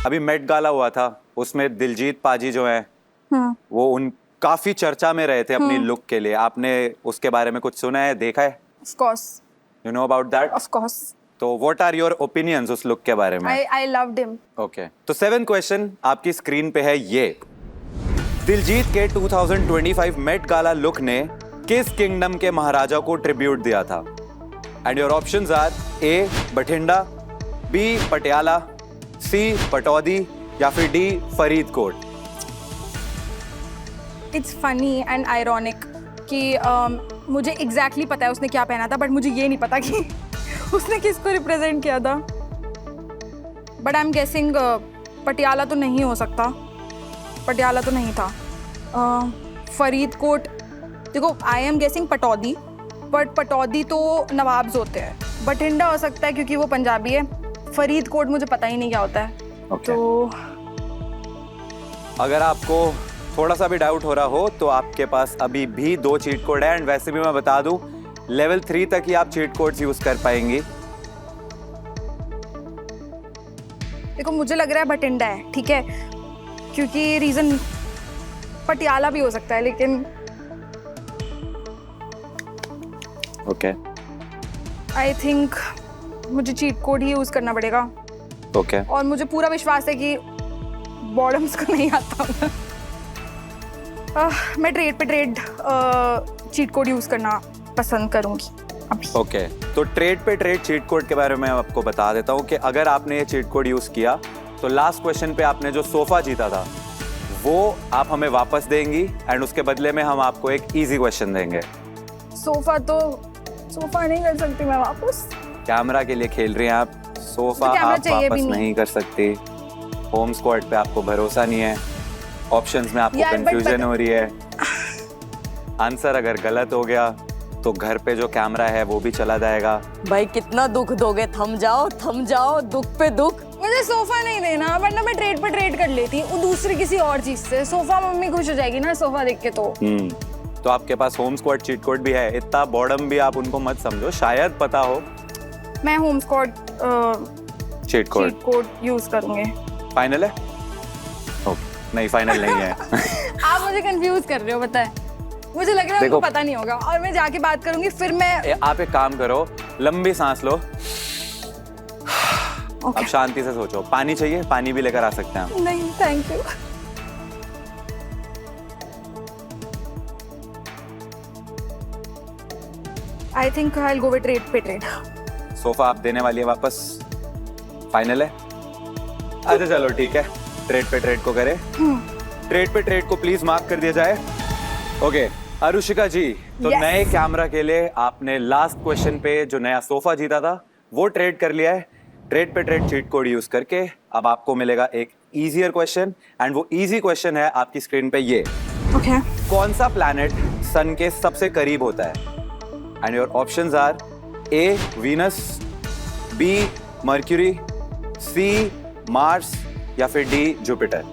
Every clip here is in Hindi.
अभी मेट गाला हुआ था, उसमें दिलजीत पाजी जो है वो उन काफी चर्चा में रहे थे अपनी लुक के लिए। आपने उसके बारे में कुछ सुना है, देखा है? Of course. You know about that? Of course. तो व्हाट आर योर ओपिनियंस उस लुक के बारे में? I loved him. ओके, तो 7th क्वेश्चन आपकी स्क्रीन पे है ये। दिलजीत के 2025 मेट गाला लुक ने किस किंगडम के महाराजा को ट्रिब्यूट दिया था? And your options are A Bathinda, B Patiala, C Pataudi या फिर D Faridkot. It's funny and ironic कि मुझे exactly पता है उसने क्या पहना था, बट मुझे ये नहीं पता कि उसने किसको रिप्रेजेंट किया था। But I am guessing Patiala तो नहीं हो सकता, पटियाला तो नहीं था। फरीदकोट, देखो I am guessing Pataudi, but Pataudi तो नवाब्स होते हैं। बठिंडा हो सकता है क्योंकि वो पंजाबी है। फरीदकोट मुझे पता ही नहीं क्या होता है। तो अगर आपको थोड़ा सा भी डाउट हो रहा हो तो आपके पास अभी भी 2 चीट कोड है। एंड वैसे भी मैं बता दूं, लेवल 3 तक ही आप चीट कोड्स यूज कर पाएंगी। देखो मुझे लग रहा है बठिंडा है, ठीक है, क्योंकि रीजन पटियाला भी हो सकता है, लेकिन ओके आई थिंक मुझे चीट कोड ही यूज करना पड़ेगा। ओके, और मुझे पूरा विश्वास है कि बॉटम्स को नहीं आता होगा। मैं ट्रेड पे ट्रेड चीट कोड यूज करना पसंद करूंगी अभी। ओके, तो ट्रेड पे ट्रेड चीट कोड के बारे में आपको बता देता हूँ कि अगर आपने ये चीट कोड यूज किया तो लास्ट क्वेश्चन पे आपने जो सोफा जीता था वो आप हमें वापस देंगी, एंड उसके बदले में हम आपको एक इजी क्वेश्चन देंगे। सोफा नहीं कर सकती मैं वापस। कैमरा के लिए खेल रही हैं आप, सोफा तो कैमरा आप चाहिए वापस भी नहीं कर सकती। होम स्क्वाड पे आपको भरोसा नहीं है, ऑप्शंस में आपको यार, कंफ्यूजन हो रही है। आंसर अगर गलत हो गया तो घर पे जो कैमरा है वो भी चला जाएगा। भाई कितना दुख दोगे, थम जाओ, दुख पे दुख। मुझे सोफा नहीं देना, वरना मैं ट्रेड पे ट्रेड कर लेती हूँ दूसरी किसी और चीज से। सोफा मम्मी खुश हो जाएगी ना सोफा देख के। तो आपके पास होम स्क्वाड चीट कोड भी है, इतना बॉर्डम भी आप उनको मत समझो, शायद पता हो। मैं home squad cheat code use करूंगी। फाइनल है? ओके, नहीं फाइनल नहीं है। आप मुझे कंफ्यूज कर रहे हो, पता है मुझे लग रहा है उनको पता नहीं होगा, और मैं जाके बात करूंगी फिर मैं। आप एक काम करो, लंबी सांस लो। अब शांति से सोचो। पानी चाहिए? पानी भी लेकर आ सकते हैं आप। नहीं thank you. I think I will go with trade पे ट्रेड। सोफा आप देने वाली है वापस? फाइनल है? अच्छा चलो ठीक है, ट्रेड पे ट्रेड को करें। ट्रेड पे ट्रेड को प्लीज मार्क कर दिया जाए। ओके अरुषिका जी, तो Yes. नए कैमरा के लिए आपने लास्ट क्वेश्चन पे जो नया सोफा जीता था वो ट्रेड कर लिया है। ट्रेड पे ट्रेड चीट कोड यूज करके अब आपको मिलेगा एक इजियर क्वेश्चन, एंड वो इजी क्वेश्चन है आपकी स्क्रीन पे ये। ओके। कौन सा प्लैनेट सन के सबसे करीब होता है? And your options are A Venus, B Mercury, C Mars या फिर डी जुपिटर।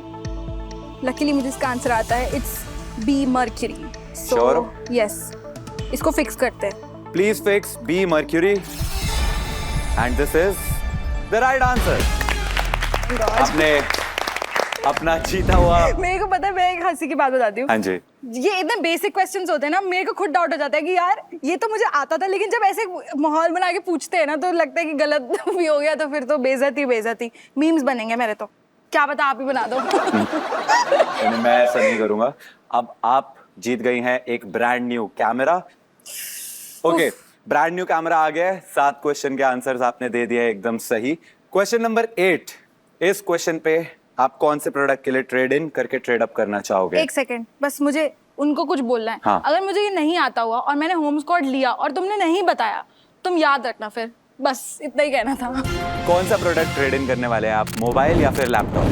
लकीली मुझे इसका आंसर आता है, it's B Mercury. Sure? Yes, इसको फिक्स करते हैं। Please fix B Mercury, and this is the right answer. आपने अपना जीता हुआ। मेरे को पता है, मैं एक हंसी की बात बताती हूँ। हाँ जी। ये इतने बेसिक क्वेश्चंस होते हैं ना, मेरे को खुद डाउट हो जाता है कि यार ये तो मुझे आता था, लेकिन जब ऐसे माहौल बना के पूछते हैं ना तो लगता है कि गलत भी हो गया, तो फिर तो बेइज्जती। मीम्स बनेंगे मेरे, तो क्या पता आप ही बना दो। मैं ऐसा नहीं करूंगा। अब आप जीत गई हैं एक brand new camera. Okay, brand new camera आ गया है। 7 क्वेश्चन के आंसर्स आपने दे दिए एकदम सही। क्वेश्चन नंबर 8, इस क्वेश्चन पे आप कौन से प्रोडक्ट के लिए ट्रेड इन करके ट्रेड अप करना चाहोगे? एक सेकंड, बस मुझे उनको कुछ बोलना है। हाँ। अगर मुझे ये नहीं आता हुआ और मैंने होम स्क्वाड लिया और तुमने नहीं बताया, तुम याद रखना फिर, बस इतना ही कहना था। कौन सा प्रोडक्ट ट्रेड इन करने वाले हैं आप, मोबाइल या फिर लैपटॉप?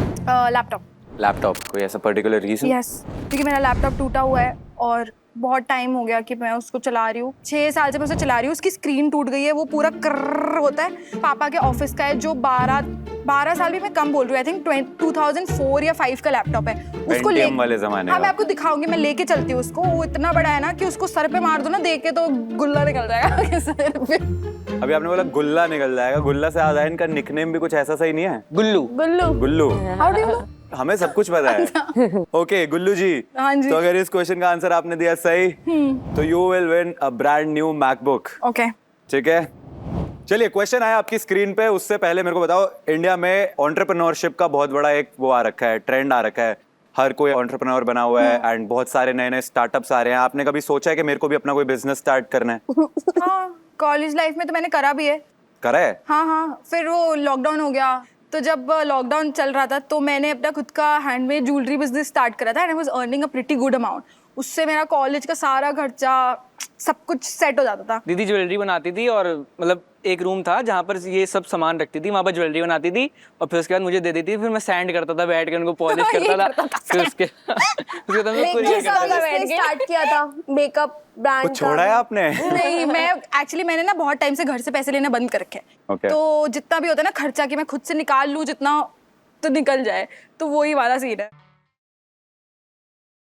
लैपटॉप। लैपटॉप, कोई ऐसा पर्टिकुलर रीजन? यस, क्योंकि मेरा लैपटॉप टूटा हुआ है और बहुत टाइम हो गया कि मैं उसको चला रही हूँ। 6 साल से मैं उसे चला रही हूँ। उसकी स्क्रीन टूट गई है, वो पूरा कर्र होता है। पापा के ऑफिस का है, जो 12 साल भी मैं कम बोल रही हूँ, आई थिंक 2004 या 5 का लैपटॉप है। उसको पेंटियम वाले जमाने हाँ, का। मैं आपको दिखाऊंगी, मैं लेके चलती हूँ उसको। वो इतना बड़ा है ना कि उसको सर पे मार दो ना, देख के तो गुल्ला निकल जाएगा सर पे। अभी आपने बोला गुल्ला निकल जाएगा, गुल्ला से याद आया इनका निकनेम भी कुछ ऐसा सही नहीं है? Gullu. Gullu Gullu. How do you know? हमें सब कुछ पता है। ओके गुल्लू जी, हाँ जी। तो अगर इस क्वेश्चन का आंसर आपने दिया सही तो you will win a brand new MacBook. Okay ठीक है, चलिए क्वेश्चन आया आपकी स्क्रीन पे। उससे पहले मेरे को बताओ, इंडिया में एंटरप्रेन्योरशिप का बहुत बड़ा एक वो आ रखा है, ट्रेंड आ रखा है, हर कोई एंटरप्रेन्योर बना हुआ है एंड बहुत सारे नए नए स्टार्टअप्स आ रहे हैं। आपने कभी सोचा है कि मेरे को भी अपना कोई बिजनेस स्टार्ट करना है? हाँ, कॉलेज लाइफ में तो मैंने करा भी है। करा है? हाँ, फिर वो लॉकडाउन हो गया, तो जब लॉकडाउन चल रहा था तो मैंने अपना खुद का हैंडमेड ज्वेलरी बिजनेस स्टार्ट करा था and I was earning a pretty good amount. उससे मेरा कॉलेज का सारा खर्चा सब कुछ सेट हो जाता था। दीदी ज्वेलरी बनाती थी और मतलब एक रूम था जहाँ पर ये सब सामान रखती थी, वहाँ पर ज्वेलरी बनाती थी और फिर उसके बाद मुझे दे देती थी, फिर मैं सैंड करता था बैठ के, उनको पॉलिश करता था, फिर उसके बाद मैं courier करता था। स्टार्ट किया था मेकअप ब्रांड कुछ छोड़ा है आपने? नहीं, मैं एक्चुअली मैंने ना बहुत टाइम से घर से पैसे लेना बंद कर रखे हैं। Okay. तो जितना भी होता है ना खर्चा कि मैं खुद से निकाल लूँ जितना तो निकल जाए, तो वही वाला सीन है।